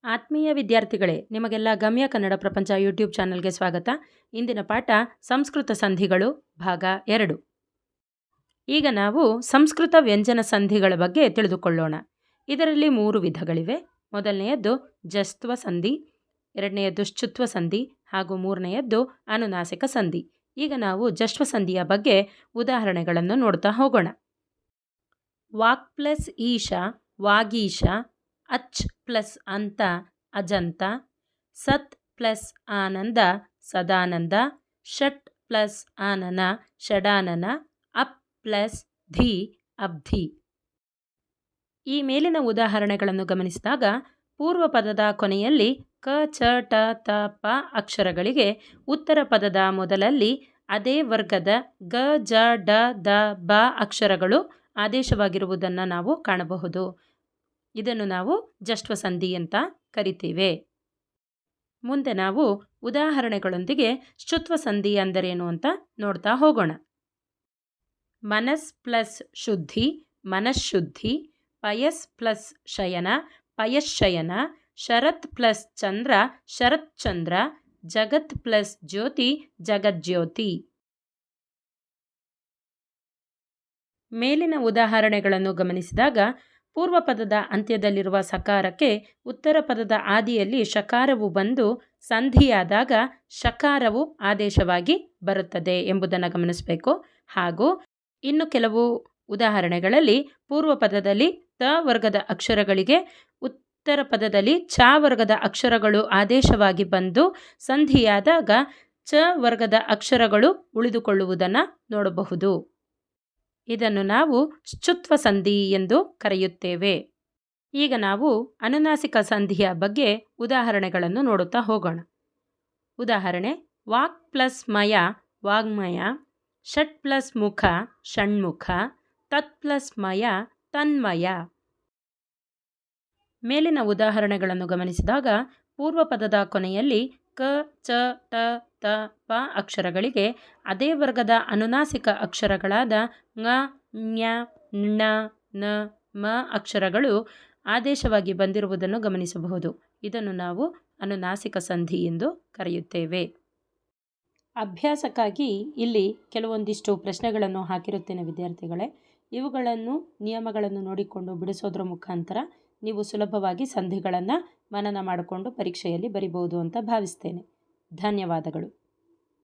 ಆತ್ಮೀಯ ವಿದ್ಯಾರ್ಥಿಗಳೇ, ನಿಮಗೆಲ್ಲ ಗಮ್ಯ ಕನ್ನಡ ಪ್ರಪಂಚ ಯೂಟ್ಯೂಬ್ ಚಾನಲ್ಗೆ ಸ್ವಾಗತ. ಇಂದಿನ ಪಾಠ ಸಂಸ್ಕೃತ ಸಂಧಿಗಳು ಭಾಗ 2. ಈಗ ನಾವು ಸಂಸ್ಕೃತ ವ್ಯಂಜನ ಸಂಧಿಗಳ ಬಗ್ಗೆ ತಿಳಿದುಕೊಳ್ಳೋಣ. ಇದರಲ್ಲಿ 3 ವಿಧಗಳಿವೆ. ಮೊದಲನೆಯದ್ದು ಜಸ್ತ್ವ ಸಂಧಿ, ಎರಡನೆಯದ್ದು ಶ್ಚುತ್ವ ಸಂಧಿ ಹಾಗೂ ಮೂರನೆಯದ್ದು ಅನುನಾಸಿಕ ಸಂಧಿ. ಈಗ ನಾವು ಜಸ್ತ್ವ ಸಂಧಿಯ ಬಗ್ಗೆ ಉದಾಹರಣೆಗಳನ್ನು ನೋಡ್ತಾ ಹೋಗೋಣ. ವಾಕ್ ಪ್ಲಸ್ ಈಶ, ವಾಗೀಶ. ಅಚ್ ಪ್ಲಸ್ ಅಂತ, ಅಜಂತ. ಸತ್ ಪ್ಲಸ್ ಆನಂದ, ಸದಾನಂದ. ಷಟ್ ಪ್ಲಸ್ ಆನನ, ಷಡಾನನ. ಅಪ್ ಪ್ಲಸ್ ಧಿ, ಅಬ್ಧಿ. ಈ ಮೇಲಿನ ಉದಾಹರಣೆಗಳನ್ನು ಗಮನಿಸಿದಾಗ ಪೂರ್ವ ಪದದ ಕೊನೆಯಲ್ಲಿ ಕ, ಚ, ಟ, ತ, ಪ ಅಕ್ಷರಗಳಿಗೆ ಉತ್ತರ ಪದದ ಮೊದಲಲ್ಲಿ ಅದೇ ವರ್ಗದ ಗ, ಜ, ಡ, ದ, ಬ ಅಕ್ಷರಗಳು ಆದೇಶವಾಗಿರುವುದನ್ನು ನಾವು ಕಾಣಬಹುದು. ಇದನ್ನು ನಾವು ಜಸ್ತ್ವ ಸಂಧಿ ಅಂತ ಕರಿತೇವೆ. ಮುಂದೆ ನಾವು ಉದಾಹರಣೆಗಳೊಂದಿಗೆ ಶ್ಚುತ್ವ ಸಂಧಿ ಅಂದರೇನು ಅಂತ ನೋಡ್ತಾ ಹೋಗೋಣ. ಮನಸ್ ಪ್ಲಸ್ ಶುದ್ಧಿ, ಮನಃಶುದ್ಧಿ. ಪಯಸ್ ಪ್ಲಸ್ ಶಯನ, ಪಯಶ್ಶಯನ. ಶರತ್ ಪ್ಲಸ್ ಚಂದ್ರ, ಶರತ್ಚಂದ್ರ. ಜಗತ್ ಪ್ಲಸ್ ಜ್ಯೋತಿ, ಜಗಜ್ಯೋತಿ. ಮೇಲಿನ ಉದಾಹರಣೆಗಳನ್ನು ಗಮನಿಸಿದಾಗ ಪೂರ್ವ ಪದದ ಅಂತ್ಯದಲ್ಲಿರುವ ಸಕಾರಕ್ಕೆ ಉತ್ತರ ಪದದ ಆದಿಯಲ್ಲಿ ಶಕಾರವು ಬಂದು ಸಂಧಿಯಾದಾಗ ಶಕಾರವು ಆದೇಶವಾಗಿ ಬರುತ್ತದೆ ಎಂಬುದನ್ನು ಗಮನಿಸಬೇಕು. ಹಾಗೂ ಇನ್ನು ಕೆಲವು ಉದಾಹರಣೆಗಳಲ್ಲಿ ಪೂರ್ವ ಪದದಲ್ಲಿ ತ ವರ್ಗದ ಅಕ್ಷರಗಳಿಗೆ ಉತ್ತರ ಪದದಲ್ಲಿ ಚ ವರ್ಗದ ಅಕ್ಷರಗಳು ಆದೇಶವಾಗಿ ಬಂದು ಸಂಧಿಯಾದಾಗ ಚ ವರ್ಗದ ಅಕ್ಷರಗಳು ಉಳಿದುಕೊಳ್ಳುವುದನ್ನು ನೋಡಬಹುದು. ಇದನ್ನು ನಾವು ಶ್ಚುತ್ವ ಸಂಧಿ ಎಂದು ಕರೆಯುತ್ತೇವೆ. ಈಗ ನಾವು ಅನುನಾಸಿಕ ಸಂಧಿಯ ಬಗ್ಗೆ ಉದಾಹರಣೆಗಳನ್ನು ನೋಡುತ್ತಾ ಹೋಗೋಣ. ಉದಾಹರಣೆ: ವಾಕ್ ಪ್ಲಸ್ ಮಯ, ವಾಗ್ಮಯ. ಷಟ್ ಪ್ಲಸ್ ಮುಖ, ಷಣ್ಮುಖ. ತತ್ ಪ್ಲಸ್ ಮಯ, ತನ್ಮಯ. ಮೇಲಿನ ಉದಾಹರಣೆಗಳನ್ನು ಗಮನಿಸಿದಾಗ ಪೂರ್ವ ಪದದ ಕೊನೆಯಲ್ಲಿ ಕ, ಚ, ಟ, ತ, ಪ ಅಕ್ಷರಗಳಿಗೆ ಅದೇ ವರ್ಗದ ಅನುನಾಸಿಕ ಅಕ್ಷರಗಳಾದ ङ, ಞ, ಣ, ನ, ಮ ಅಕ್ಷರಗಳು ಆದೇಶವಾಗಿ ಬಂದಿರುವುದನ್ನು ಗಮನಿಸಬಹುದು. ಇದನ್ನು ನಾವು ಅನುನಾಸಿಕ ಸಂಧಿ ಎಂದು ಕರೆಯುತ್ತೇವೆ. ಅಭ್ಯಾಸಕ್ಕಾಗಿ ಇಲ್ಲಿ ಕೆಲವೊಂದಿಷ್ಟು ಪ್ರಶ್ನೆಗಳನ್ನು ಹಾಕಿರುತ್ತೇನೆ ವಿದ್ಯಾರ್ಥಿಗಳೇ. ಇವುಗಳನ್ನು ನಿಯಮಗಳನ್ನು ನೋಡಿಕೊಂಡು ಬಿಡಿಸೋದ್ರ ಮುಖಾಂತರ ನೀವು ಸುಲಭವಾಗಿ ಸಂಧಿಗಳನ್ನು ಮನನ ಮಾಡಿಕೊಂಡು ಪರೀಕ್ಷೆಯಲ್ಲಿ ಬರಿಬಹುದು ಅಂತ ಭಾವಿಸ್ತೇನೆ. ಧನ್ಯವಾದಗಳು.